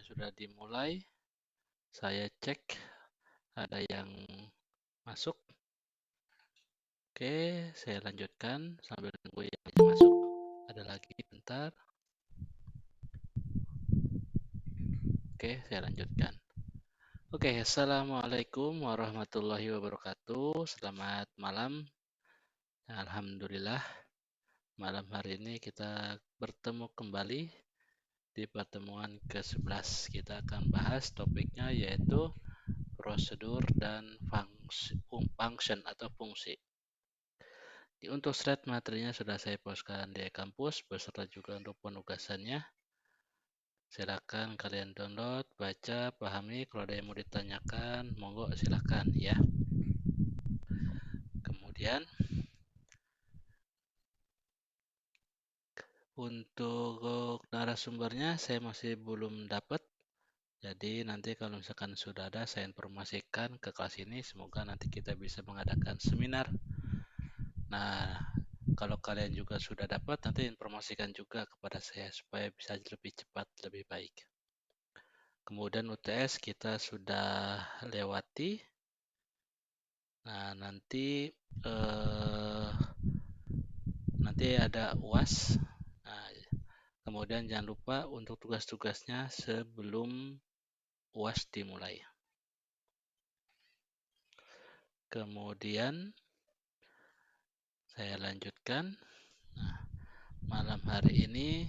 sudah dimulai. Saya cek ada yang masuk. Oke, saya lanjutkan sambil nunggu yang masuk. Ada lagi bentar. Oke, saya lanjutkan. Oke, assalamualaikum warahmatullahi wabarakatuh. Selamat malam. Alhamdulillah, malam hari ini kita bertemu kembali di pertemuan ke-11. Kita akan bahas topiknya yaitu prosedur dan function atau fungsi. Untuk slide materinya sudah saya postkan di kampus beserta juga untuk penugasannya. Silakan kalian download, baca, pahami. Kalau ada yang mau ditanyakan, monggo silakan ya. Kemudian untuk narasumbernya saya masih belum dapat. Jadi nanti kalau misalkan sudah ada, saya informasikan ke kelas ini. Semoga nanti kita bisa mengadakan seminar. Nah, kalau kalian juga sudah dapat, nanti informasikan juga kepada saya supaya bisa lebih cepat, lebih baik. Kemudian UTS kita sudah lewati. Nah, nanti ada UAS. Nah, kemudian jangan lupa untuk tugas-tugasnya sebelum UAS dimulai. Kemudian saya lanjutkan. Nah, malam hari ini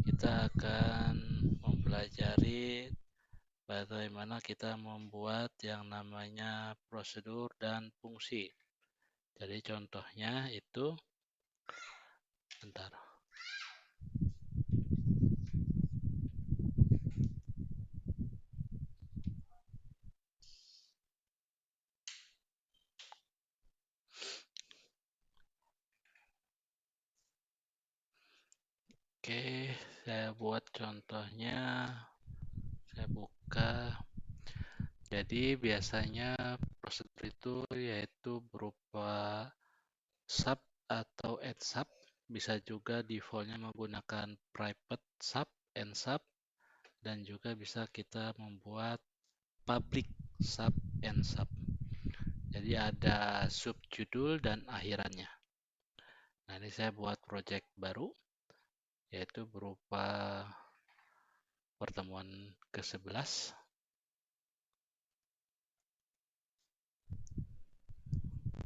kita akan mempelajari bagaimana kita membuat yang namanya prosedur dan fungsi. Jadi contohnya itu, bentar. Oke, saya buat contohnya. Saya buka. Jadi biasanya prosedur itu yaitu berupa sub atau add sub. Bisa juga defaultnya menggunakan private sub and sub. Dan juga bisa kita membuat public sub and sub. Jadi ada subjudul dan akhirannya. Nah, ini saya buat project baru yaitu berupa pertemuan ke-11.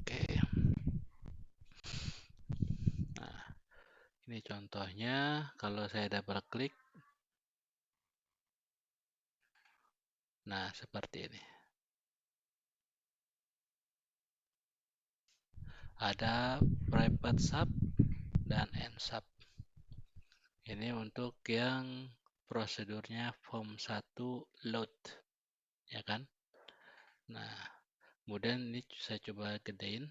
Oke. Nah, ini contohnya kalau saya double klik. Nah, seperti ini. Ada private sub dan end sub. Ini untuk yang prosedurnya form 1 load. Ya kan? Nah, kemudian ini saya coba gedein.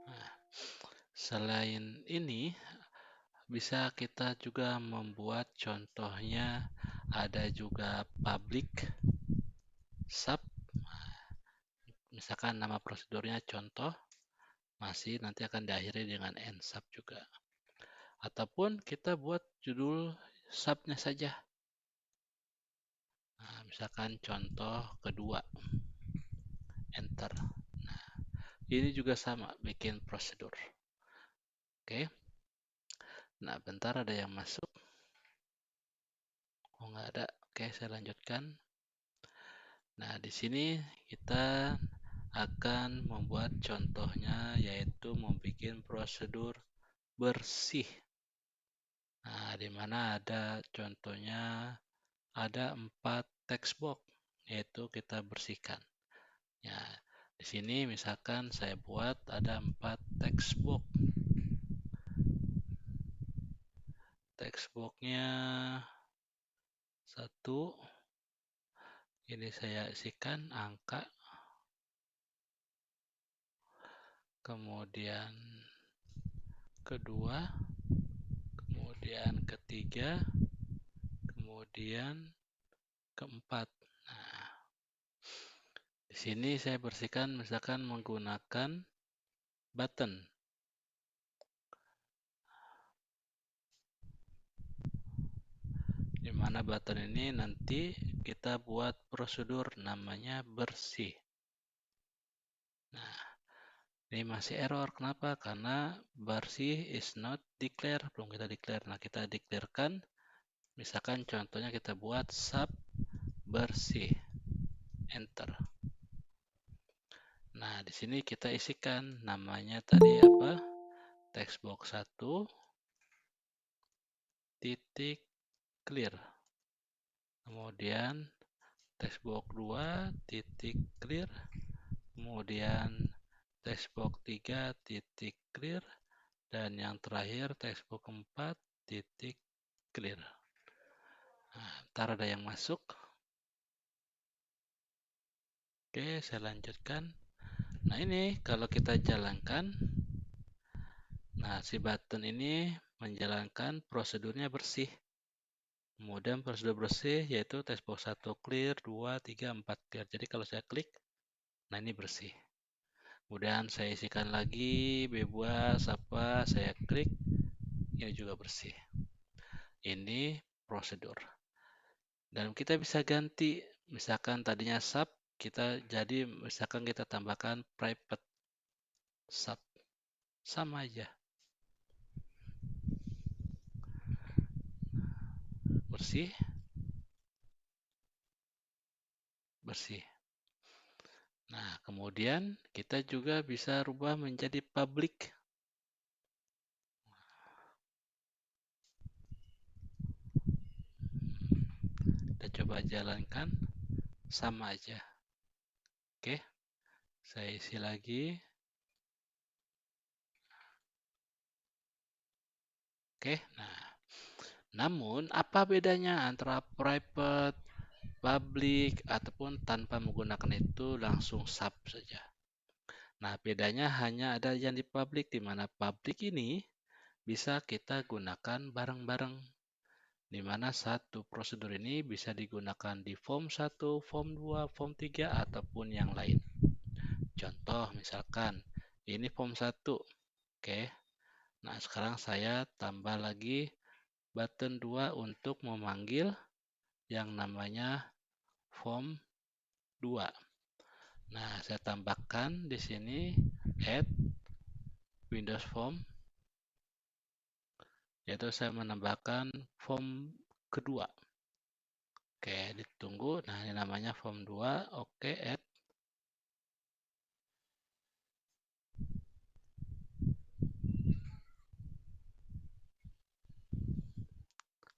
Nah, selain ini, bisa kita juga membuat contohnya ada juga public sub. Misalkan nama prosedurnya contoh, masih nanti akan diakhiri dengan end sub juga. Ataupun kita buat judul subnya saja. Nah, misalkan contoh kedua, enter. Nah, ini juga sama, bikin prosedur. Oke. Nah, bentar ada yang masuk. Oh, nggak ada. Oke, saya lanjutkan. Nah, di sini kita akan membuat contohnya yaitu membuat prosedur bersih. Nah, di mana ada contohnya ada 4 text box yaitu kita bersihkan. Ya, di sini misalkan saya buat ada 4 text box. Text box-nya 1. Ini saya isikan angka. Kemudian kedua, kemudian ketiga, kemudian keempat. Nah, Di sini saya bersihkan misalkan menggunakan button. Di mana button ini nanti kita buat prosedur namanya bersih. Nah, ini masih error. Kenapa? Karena bersih is not declare. Belum kita declare. Nah, kita declarekan. Misalkan contohnya kita buat sub bersih. Enter. Nah, di sini kita isikan namanya tadi apa? Textbox 1 titik clear. Kemudian textbox 2 titik clear. Kemudian textbox 3 titik clear. Dan yang terakhir textbox 4 titik clear. Nah, ntar ada yang masuk. Oke, saya lanjutkan. Nah, ini kalau kita jalankan, nah si button ini menjalankan prosedurnya bersih. Kemudian prosedur bersih yaitu textbox 1 clear, 2, 3, 4 clear. Jadi kalau saya klik, nah ini bersih. Kemudian saya isikan lagi bebas apa, saya klik, ini juga bersih. Ini prosedur. Dan kita bisa ganti, misalkan tadinya sub, kita jadi misalkan kita tambahkan private sub. Sama aja. Bersih, bersih. Nah, kemudian kita juga bisa rubah menjadi public. Kita coba jalankan, sama aja. Oke, saya isi lagi. Oke, nah, namun apa bedanya antara private, public, ataupun tanpa menggunakan itu langsung sub saja? Nah, bedanya hanya ada yang di public, di mana public ini bisa kita gunakan bareng-bareng. Di mana satu prosedur ini bisa digunakan di form 1, form 2, form 3, ataupun yang lain. Contoh misalkan, ini form 1. Oke, nah sekarang saya tambah lagi button 2 untuk memanggil yang namanya form 2. Nah, saya tambahkan di sini add Windows Form, yaitu saya menambahkan form kedua. Oke, ditunggu. Nah, ini namanya form 2. Oke, add.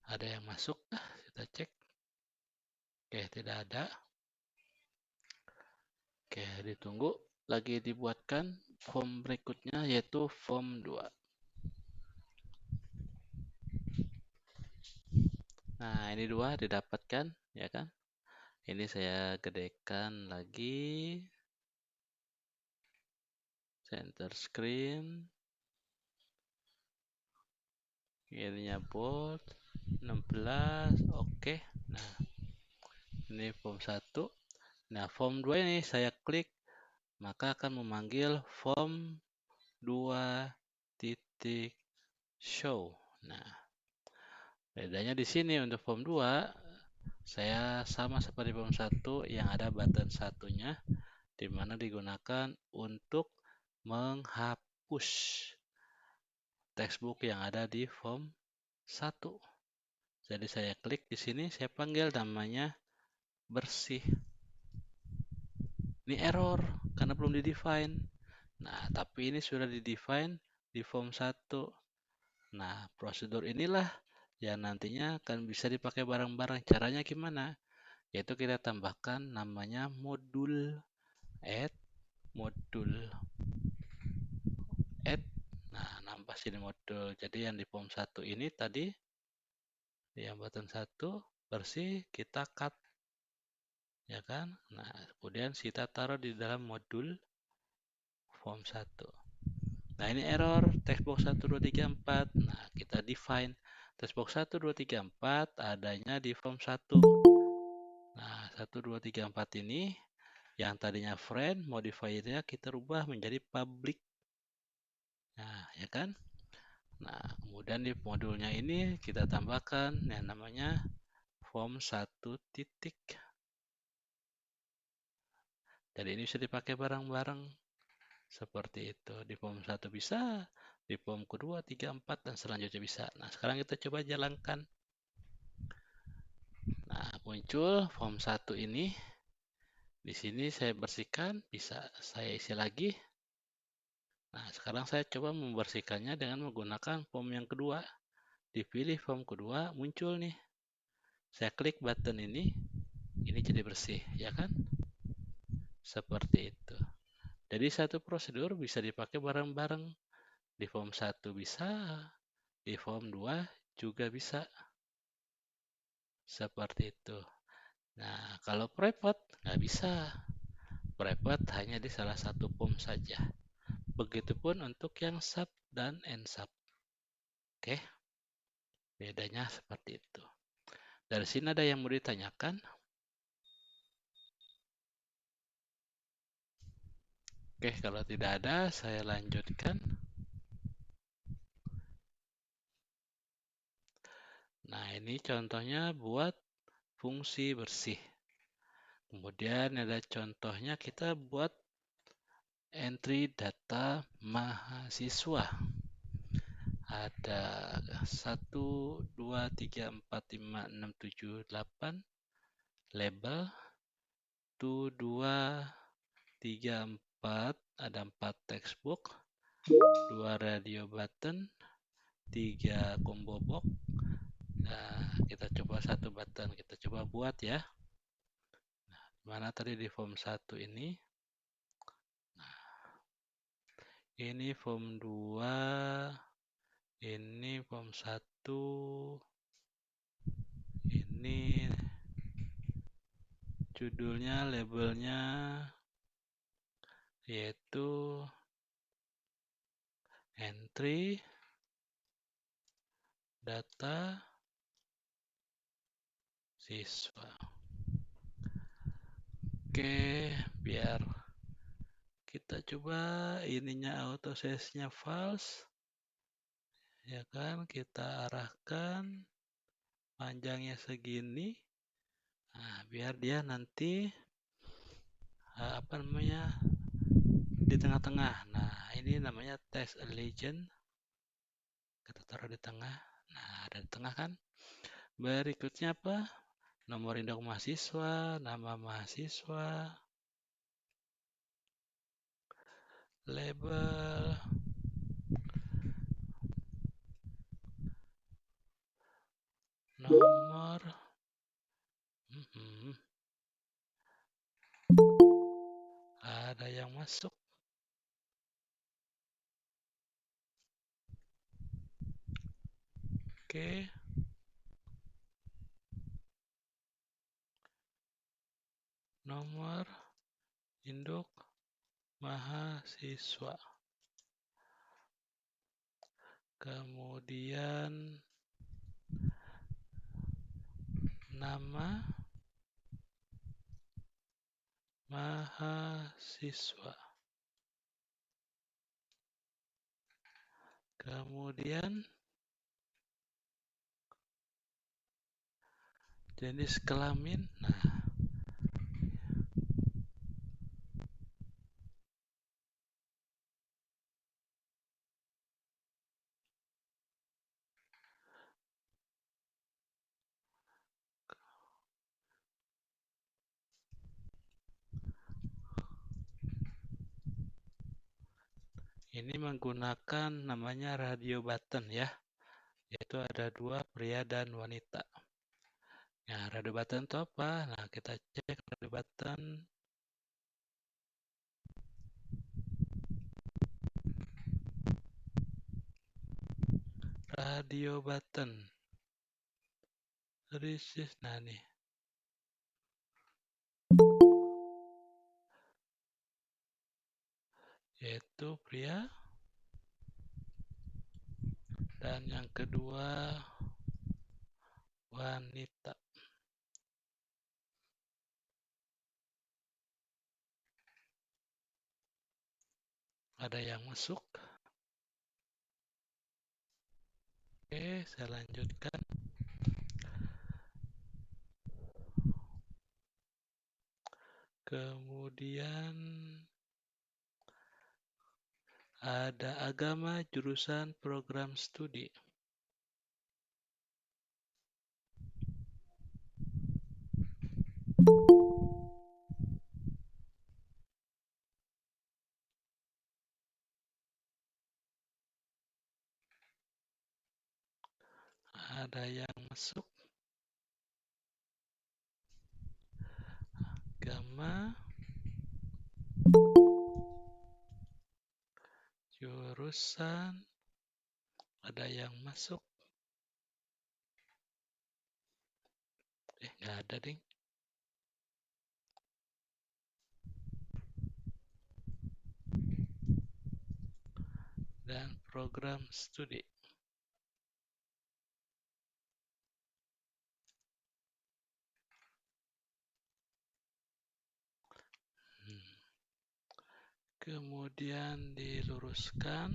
Ada yang masuk? Kita cek. Oke, tidak ada. Oke, ditunggu. Lagi dibuatkan form berikutnya, yaitu form 2. Nah, ini 2 didapatkan, ya kan? Ini saya gedekan lagi. Center screen. Ininya bold. 16. Oke. Nah, ini form 1. Nah, form 2 ini saya klik, maka akan memanggil form 2 titik show. Nah, bedanya di sini untuk form 2, saya sama seperti form 1 yang ada button satunya, di mana digunakan untuk menghapus textbook yang ada di form 1. Jadi saya klik di sini, saya panggil namanya bersih. Ini error karena belum di-define. Nah, tapi ini sudah di-define di form 1. Nah, prosedur inilah yang nantinya akan bisa dipakai bareng-bareng. Caranya gimana? Yaitu kita tambahkan namanya modul add, modul add. Nah, nambah sini modul. Jadi yang di form 1 ini tadi, yang button 1 bersih, kita cut. Ya kan? Nah, kemudian kita taruh di dalam modul form 1. Nah, ini error textbox 1, 2, 3, 4. Nah, kita define textbox 1, 2, 3, 4 adanya di form 1. Nah, 1, 2, 3, 4 ini Yang tadinya friend, modifiernya kita rubah menjadi public. Nah, ya kan? Nah, kemudian di modulnya ini kita tambahkan yang namanya form 1 titik. Jadi ini bisa dipakai bareng-bareng seperti itu. Di form 1 bisa, di form kedua, 3, 4, dan selanjutnya bisa. Nah, sekarang kita coba jalankan. Nah, muncul form 1 ini. Di sini saya bersihkan, bisa saya isi lagi. Nah, sekarang saya coba membersihkannya dengan menggunakan form yang kedua. Dipilih form kedua, muncul nih. Saya klik button ini jadi bersih, ya kan? Seperti itu. Jadi satu prosedur bisa dipakai bareng-bareng. Di form 1 bisa, di form 2 juga bisa. Seperti itu. Nah, kalau private nggak bisa. Private hanya di salah satu form saja. Begitupun untuk yang sub dan nsub. Oke, bedanya seperti itu. Dari sini ada yang mau ditanyakan? Oke, kalau tidak ada, saya lanjutkan. Nah, ini contohnya buat fungsi bersih. Kemudian ada contohnya kita buat entry data mahasiswa. Ada 1, 2, 3, 4, 5, 6, 7, 8 label. 1, 2, 3, 4. Ada 4 textbook. 2 radio button. 3 combo box. Nah, kita coba satu button. Kita coba buat ya. Mana tadi di form 1 ini? Nah, ini form 2. Ini form 1. Ini judulnya, labelnya yaitu entry data siswa. Oke, biar kita coba ininya auto size-nya false. Ya kan, kita arahkan panjangnya segini. Nah, biar dia nanti apa namanya di tengah-tengah. Nah, ini namanya text legend. Kita taruh di tengah. Nah, ada di tengah kan. Berikutnya apa? Nomor induk mahasiswa, nama mahasiswa, label, nomor, ada yang masuk. Oke, nomor induk mahasiswa. Kemudian nama mahasiswa. Kemudian jenis kelamin. Nah, ini menggunakan namanya radio button ya. Yaitu ada 2, pria dan wanita. Nah, radio button itu apa? Nah, kita cek radio button. Radio button. Resist. Nah, nih. Yaitu pria. Dan yang kedua wanita. Ada yang masuk? Oke, saya lanjutkan. Kemudian ada agama jurusan program studi. Ada yang masuk? Agama jurusan, ada yang masuk? Nggak ada, ding. Dan program studi. Kemudian diluruskan.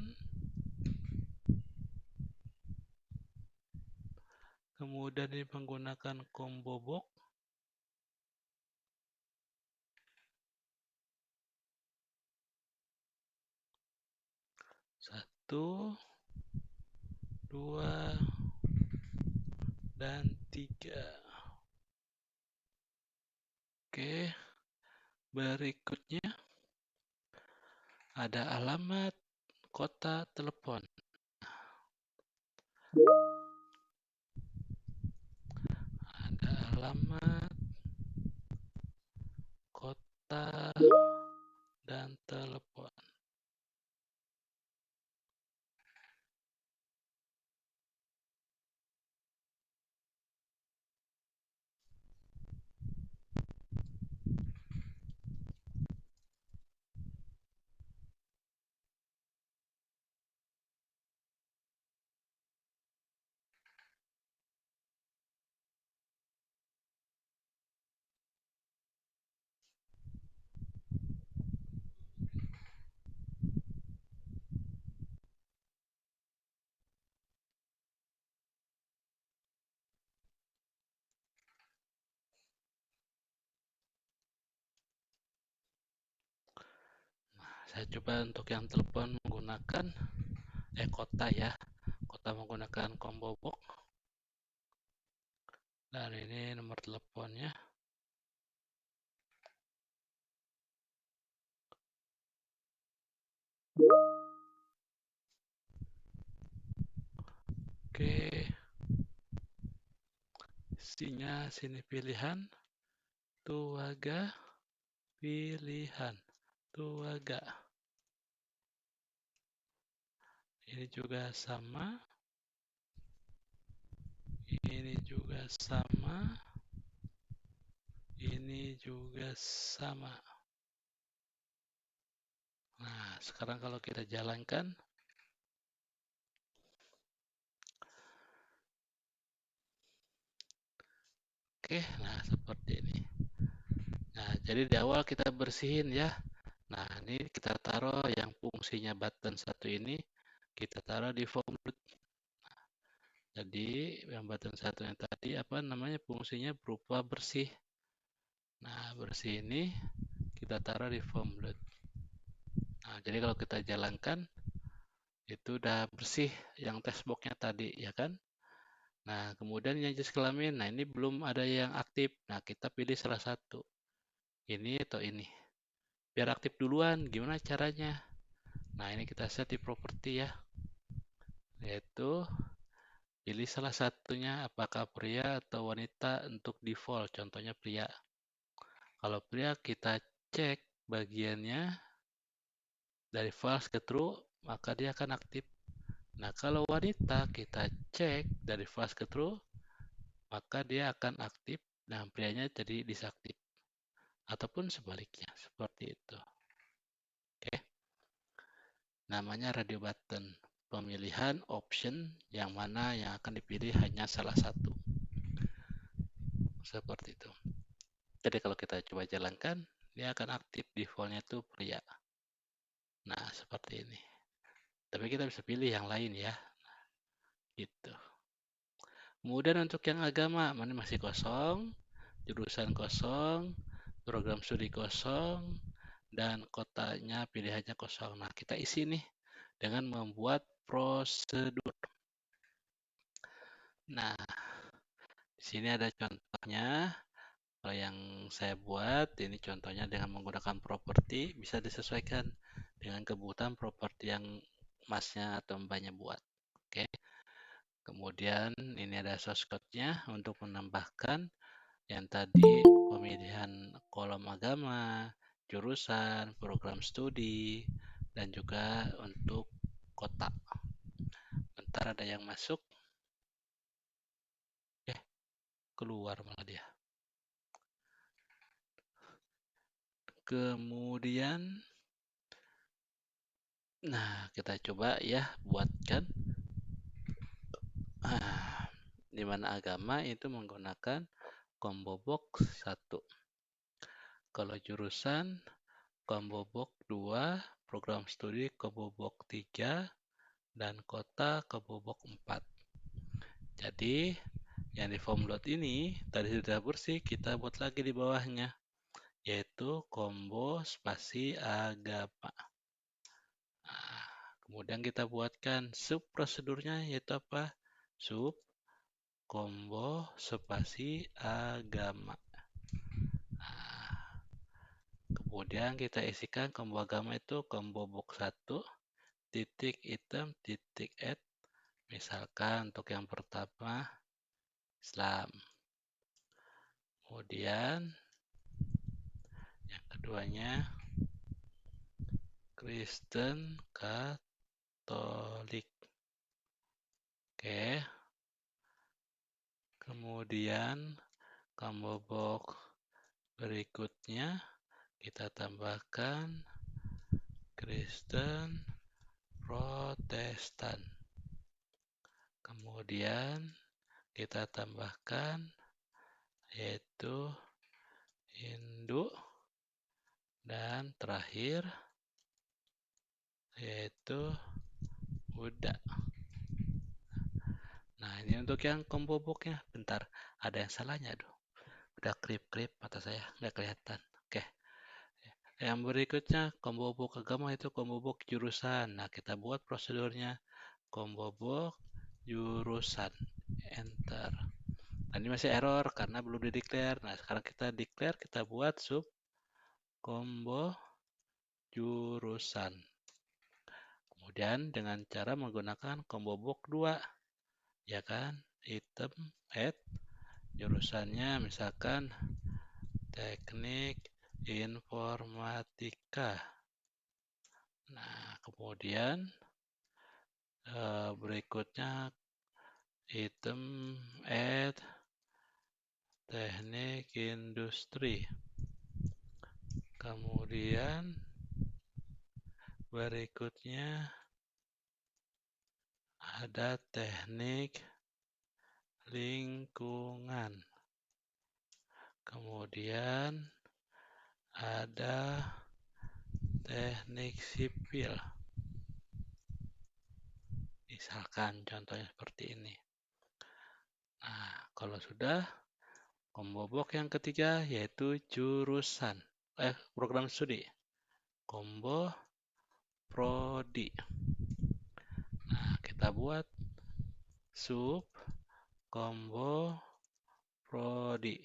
Kemudian ini menggunakan combo box. Satu, dua, dan tiga. Oke, berikutnya ada alamat, kota, telepon. Ada alamat, kota, dan telepon. Saya coba untuk yang telepon menggunakan kota ya. Kota menggunakan combo box. Dan ini nomor teleponnya. Oke. Sini pilihan. Tuaga. Pilihan. Tuaga. Ini juga sama. Ini juga sama. Ini juga sama. Nah, sekarang kalau kita jalankan. Oke, nah seperti ini. Nah, jadi di awal kita bersihin ya. Nah, ini kita taruh yang fungsinya button satu ini, kita taruh di form root. Jadi, yang button satu yang tadi, apa namanya, fungsinya berupa bersih. Nah, bersih ini kita taruh di form root. Nah, jadi kalau kita jalankan, itu udah bersih yang text box-nya tadi, ya kan? Nah, kemudian yang jenis kelamin, nah ini belum ada yang aktif. Nah, kita pilih salah satu. Ini atau ini. Biar aktif duluan, gimana caranya? Nah, ini kita set di properti ya. Yaitu, pilih salah satunya apakah pria atau wanita untuk default. Contohnya pria. Kalau pria, kita cek bagiannya dari false ke true, maka dia akan aktif. Nah, kalau wanita, kita cek dari false ke true, maka dia akan aktif. Nah, prianya jadi disaktif. Ataupun sebaliknya, seperti itu. Oke. Namanya radio button. Pemilihan option yang mana yang akan dipilih hanya salah satu. Seperti itu. Jadi kalau kita coba jalankan, dia akan aktif defaultnya itu pria. Nah, seperti ini. Tapi kita bisa pilih yang lain ya, gitu. Kemudian untuk yang agama, mana masih kosong, jurusan kosong, program studi kosong, dan kotanya pilihannya kosong. Nah, kita isi nih dengan membuat prosedur. Nah, di sini ada contohnya. Kalau yang saya buat, ini contohnya dengan menggunakan properti, bisa disesuaikan dengan kebutuhan properti yang masnya atau mbaknya buat. Oke. Kemudian ini ada source code-nya untuk menambahkan yang tadi pemilihan kolom agama, jurusan, program studi, dan juga untuk kota. Bentar ada yang masuk. Keluar malah dia. Kemudian, nah kita coba ya buatkan. Di mana agama itu menggunakan combo box 1. Kalau jurusan combo box 2, program studi combo box 3, dan kota combo box 4. Jadi yang di form load ini tadi sudah bersih, kita buat lagi di bawahnya, yaitu combo spasi agama. Nah, kemudian kita buatkan sub prosedurnya, yaitu apa? Sub combo spasi agama. Nah, kemudian kita isikan combo agama itu combo box 1, titik item, titik add. Misalkan untuk yang pertama Islam. Kemudian yang keduanya Kristen Katolik. Oke. Kemudian combo box berikutnya kita tambahkan Kristen Protestan. Kemudian kita tambahkan yaitu Hindu, dan terakhir yaitu Buddha. Nah, ini untuk yang combo box-nya. Bentar, ada yang salahnya aduh. Udah klip-klip mata saya, nggak kelihatan. Oke. Yang berikutnya combo box agama itu combo box jurusan. Nah, kita buat prosedurnya. Combo box jurusan. Enter. Nah, ini masih error karena belum di declare. Nah, sekarang kita declare, kita buat sub combo jurusan. Kemudian dengan cara menggunakan combo box 2, ya kan? Item add jurusannya misalkan teknik informatika. Nah, kemudian berikutnya item add teknik industri. Kemudian berikutnya ada teknik lingkungan. Kemudian ada teknik sipil. Misalkan contohnya seperti ini. Nah, kalau sudah, combo box yang ketiga yaitu jurusan. Program studi. Combo prodi. Nah, kita buat sub combo prodi.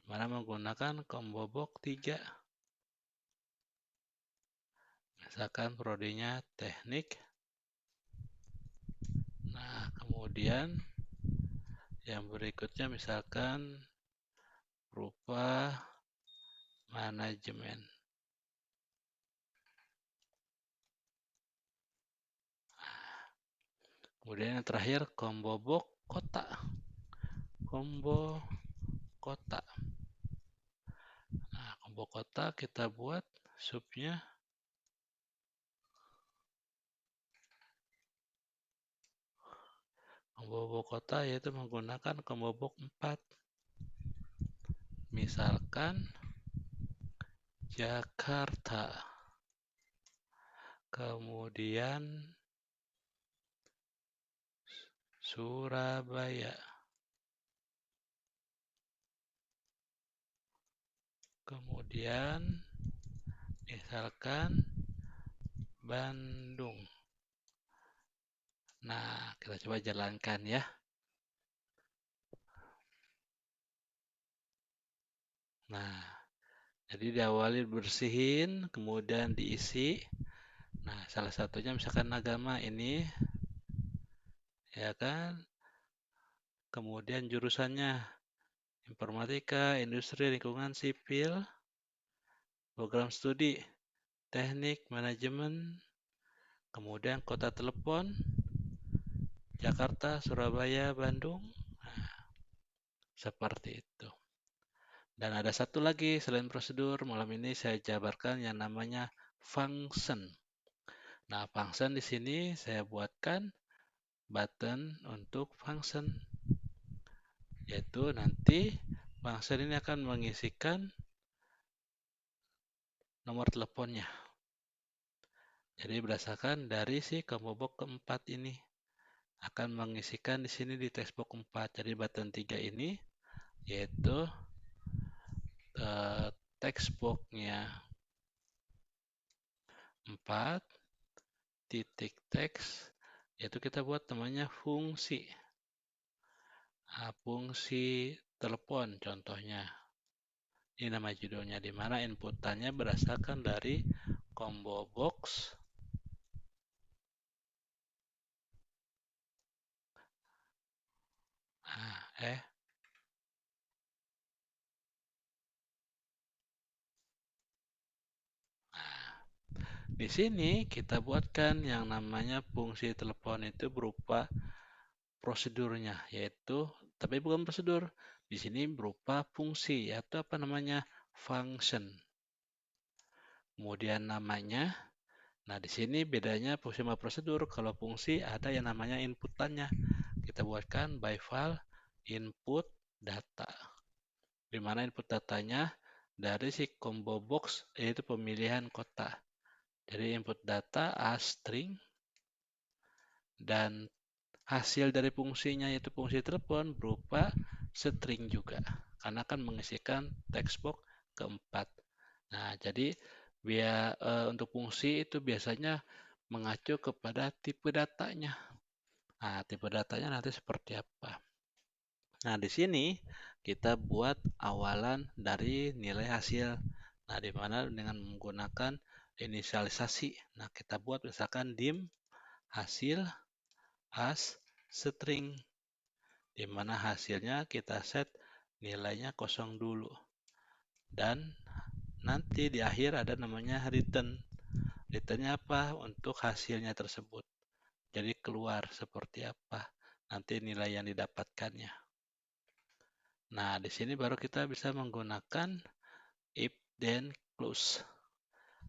Dimana menggunakan combo box 3. Misalkan prodinya teknik. Nah, kemudian yang berikutnya misalkan berupa manajemen. Kemudian yang terakhir combo box kota. Combo kota. Nah, combo kota kita buat subnya combo box kota, yaitu menggunakan combo box 4. Misalkan Jakarta. kemudian Surabaya, kemudian misalkan Bandung. Nah, kita coba jalankan ya. Nah, jadi diawali bersihin, kemudian diisi. Nah, salah satunya misalkan agama ini, ya kan? Kemudian jurusannya informatika, industri, lingkungan sipil, program studi, teknik, manajemen, kemudian kota telepon, Jakarta, Surabaya, Bandung. Nah, seperti itu. Dan ada satu lagi selain prosedur, malam ini saya jabarkan yang namanya function. Nah, function di sini saya buatkan button untuk function, yaitu nanti function ini akan mengisikan nomor teleponnya. Jadi berdasarkan dari si combo box keempat ini akan mengisikan di sini di textbox 4. Jadi button 3 ini yaitu textbox-nya 4 titik teks, yaitu kita buat namanya fungsi. Nah, fungsi telepon contohnya. Ini nama judulnya, di mana inputannya berdasarkan dari combo box. Nah, di sini kita buatkan yang namanya fungsi telepon itu berupa prosedurnya, yaitu tapi bukan prosedur. Di sini berupa fungsi, yaitu apa namanya? Function. Kemudian namanya. Nah, di sini bedanya fungsi sama prosedur. Kalau fungsi ada yang namanya inputannya. Kita buatkan by file input data. Di mana input datanya dari si combo box, yaitu pemilihan kota. Jadi input data as string, dan hasil dari fungsinya yaitu fungsi telepon berupa string juga, karena akan mengisikan text box keempat. Nah, jadi untuk fungsi itu biasanya mengacu kepada tipe datanya. Nah, tipe datanya nanti seperti apa? Nah, di sini kita buat awalan dari nilai hasil. Nah, di mana dengan menggunakan inisialisasi. Nah, kita buat misalkan dim hasil as string, di mana hasilnya kita set nilainya kosong dulu. Dan nanti di akhir ada namanya return. Returnnya apa? Untuk hasilnya tersebut. Jadi keluar seperti apa nanti nilai yang didapatkannya. Nah, di sini baru kita bisa menggunakan if then close.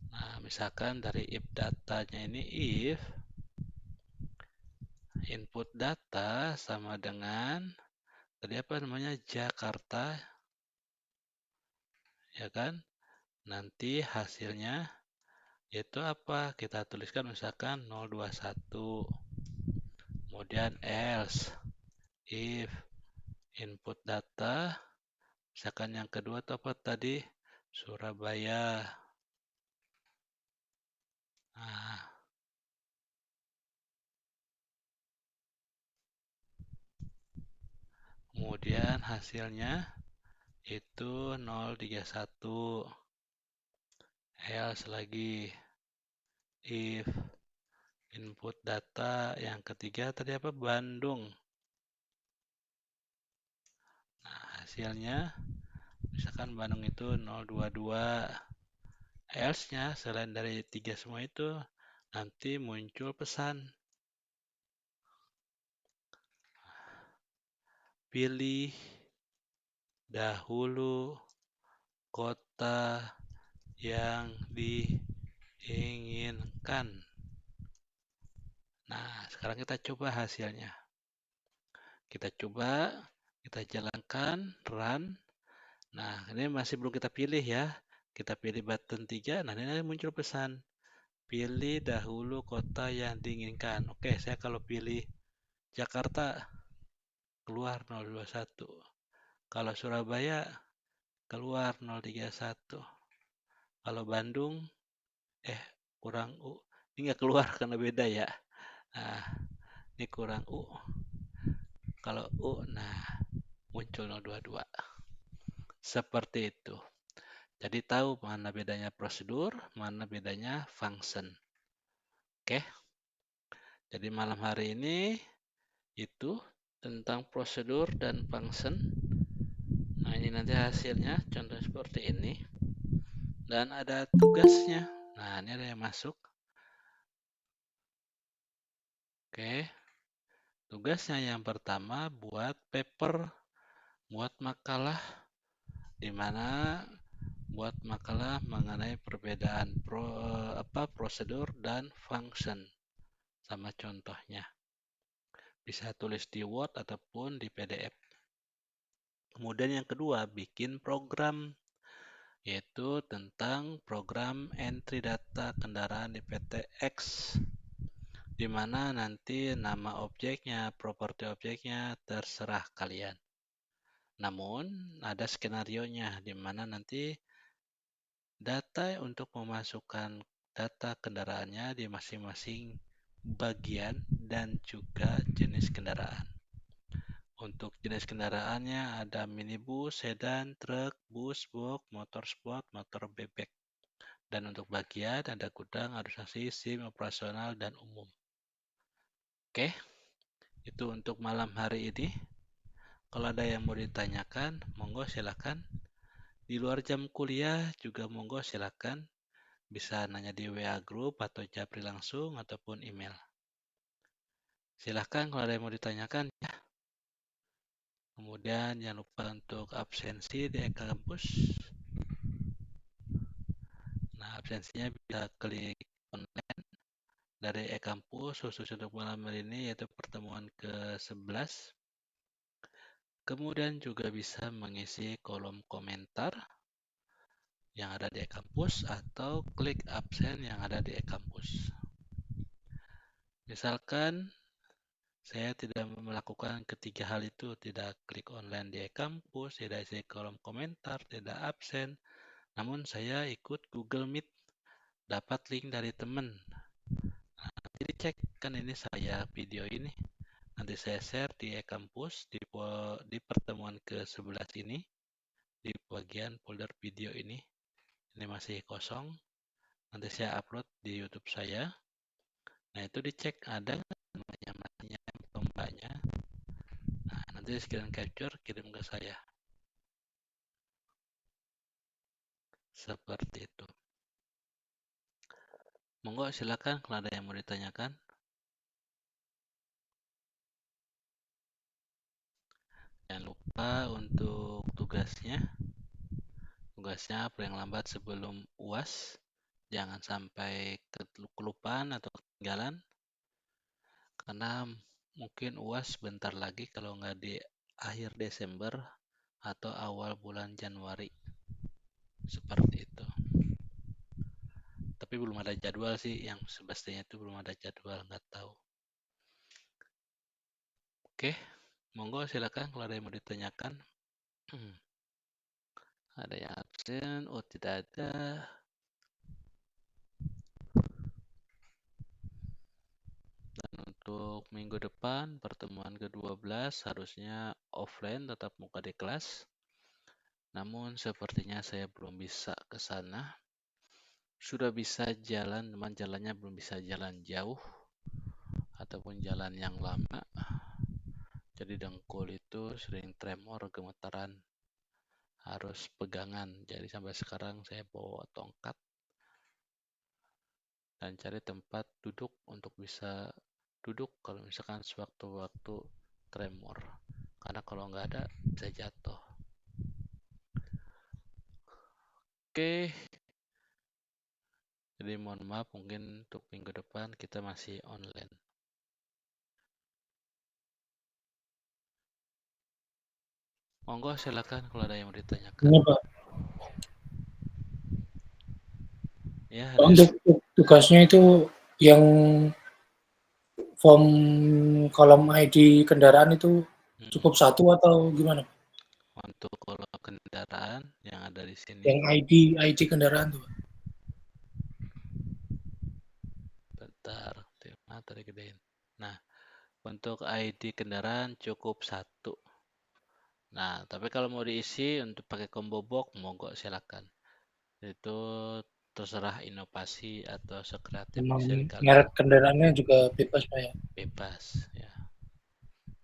Nah, misalkan dari if datanya ini if input data sama dengan tadi apa namanya Jakarta, ya kan? Nanti hasilnya itu apa? Kita tuliskan misalkan 021. Kemudian else if input data, misalkan yang kedua itu apa tadi? Surabaya. Nah, kemudian hasilnya itu 031. Else lagi if input data yang ketiga tadi apa? Bandung. Nah, hasilnya misalkan Bandung itu 022. Else-nya selain dari tiga semua itu nanti muncul pesan pilih dahulu kota yang diinginkan. Nah, sekarang kita coba hasilnya. Kita coba, kita jalankan, run. Nah, ini masih belum kita pilih ya. Kita pilih button 3, nah ini muncul pesan. Pilih dahulu kota yang diinginkan. Oke, saya kalau pilih Jakarta, keluar 021. Kalau Surabaya, keluar 031. Kalau Bandung, kurang U. Ini nggak keluar karena beda ya. Nah, ini kurang U. Kalau U, nah muncul 022. Seperti itu. Jadi tahu mana bedanya prosedur, mana bedanya function. Oke. Jadi malam hari ini itu tentang prosedur dan function. Nah, ini nanti hasilnya contoh seperti ini. Dan ada tugasnya. Nah, ini ada yang masuk. Oke. Tugasnya yang pertama buat paper, buat makalah di mana buat makalah mengenai perbedaan prosedur dan function sama contohnya. Bisa tulis di Word ataupun di PDF. Kemudian yang kedua, bikin program, yaitu tentang program entry data kendaraan di PT X, di mana nanti nama objeknya, properti objeknya terserah kalian. Namun ada skenarionya, di mana nanti data untuk memasukkan data kendaraannya di masing-masing bagian dan juga jenis kendaraan. Untuk jenis kendaraannya ada minibus, sedan, truk, bus, box, motor sport, motor bebek. Dan untuk bagian ada gudang, administrasi, SIM, operasional, dan umum. Oke, itu untuk malam hari ini. Kalau ada yang mau ditanyakan, monggo silakan. Di luar jam kuliah juga monggo silakan. Bisa nanya di WA Group atau japri langsung ataupun email. Silahkan kalau ada yang mau ditanyakan ya. Kemudian jangan lupa untuk absensi di e-kampus. Nah, absensinya bisa klik online dari e-kampus khusus untuk malam hari ini, yaitu pertemuan ke-11. Kemudian juga bisa mengisi kolom komentar yang ada di e-kampus atau klik absen yang ada di e-kampus. Misalkan saya tidak melakukan ketiga hal itu, tidak klik online di e-kampus, tidak isi kolom komentar, tidak absen, namun saya ikut Google Meet, dapat link dari teman. Nah, nanti dicek, kan ini saya video ini. Nanti saya share di e-kampus di pertemuan ke-11 ini, di bagian folder video ini. Ini masih kosong. Nanti saya upload di YouTube saya. Nah, itu dicek ada namanya mbaknya. Nah, nanti screen capture kirim ke saya. Seperti itu. Monggo silakan kalau ada yang mau ditanyakan. Jangan lupa untuk tugasnya. Tugasnya paling lambat sebelum UAS. Jangan sampai kelupaan atau ketinggalan. Karena mungkin UAS bentar lagi kalau nggak di akhir Desember atau awal bulan Januari. Seperti itu. Tapi belum ada jadwal sih, yang semestinya itu belum ada jadwal, nggak tahu. Oke, monggo silakan kalau ada yang mau ditanyakan. Ada yang absen? Oh, tidak ada. Dan untuk minggu depan, pertemuan ke-12 harusnya offline, tetap muka di kelas. Namun sepertinya saya belum bisa ke sana. Sudah bisa jalan, teman jalannya belum bisa jalan jauh ataupun jalan yang lama. Jadi dengkul itu sering tremor, gemetaran, harus pegangan. Jadi sampai sekarang saya bawa tongkat dan cari tempat duduk untuk bisa duduk kalau misalkan sewaktu-waktu tremor. Karena kalau nggak ada bisa jatuh. Oke. Jadi mohon maaf, mungkin untuk minggu depan kita masih online. Monggo silakan kalau ada yang mau ditanyakan. Iya, Pak. Ya, Pak, untuk tugasnya itu yang form kolom ID kendaraan itu cukup Mm-mm. satu atau gimana? Untuk kalau kendaraan yang ada di sini, Yang ID kendaraan tuh. bentar, tadi gedein. Nah, untuk ID kendaraan cukup satu. Nah, tapi kalau mau diisi untuk pakai combo box, monggo silakan. Itu terserah inovasi atau sekreatif Memang desain kalian. merek kendaraannya juga bebas Pak ya. Bebas ya.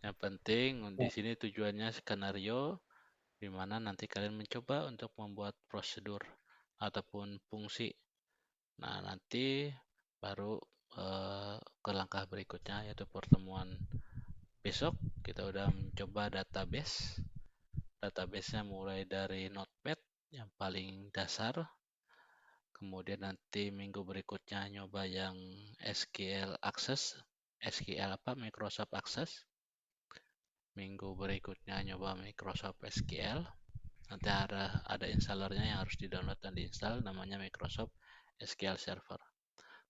Yang penting di Ya, sini tujuannya skenario di mana nanti kalian mencoba untuk membuat prosedur ataupun fungsi. Nah, nanti baru ke langkah berikutnya yaitu pertemuan besok kita udah mencoba database. Database-nya mulai dari Notepad yang paling dasar, kemudian nanti minggu berikutnya nyoba yang SQL Access, SQL apa? Microsoft Access. Minggu berikutnya nyoba Microsoft SQL. Nanti ada installernya yang harus di-download dan diinstal namanya Microsoft SQL Server.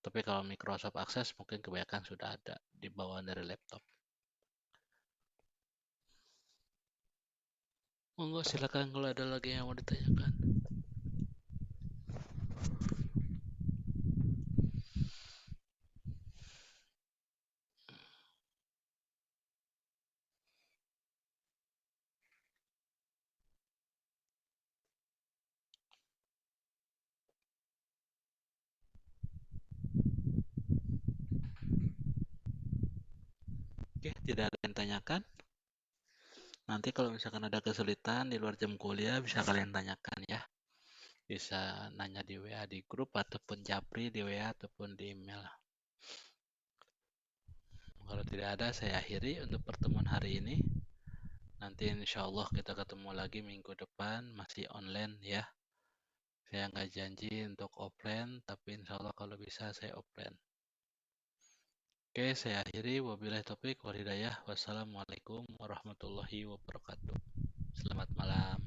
Tapi kalau Microsoft Access mungkin kebanyakan sudah ada di bawah dari laptop. Monggo silakan kalau ada lagi yang mau ditanyakan. Oke, tidak ada yang tanyakan. Nanti kalau misalkan ada kesulitan di luar jam kuliah bisa kalian tanyakan ya. Bisa nanya di WA di grup ataupun japri di WA ataupun di email. Kalau tidak ada saya akhiri untuk pertemuan hari ini. Nanti insya Allah kita ketemu lagi minggu depan masih online ya. Saya nggak janji untuk offline, tapi insya Allah kalau bisa saya offline. Oke, saya akhiri. Wabillahi taufiq wal hidayah. Wassalamualaikum warahmatullahi wabarakatuh. Selamat malam.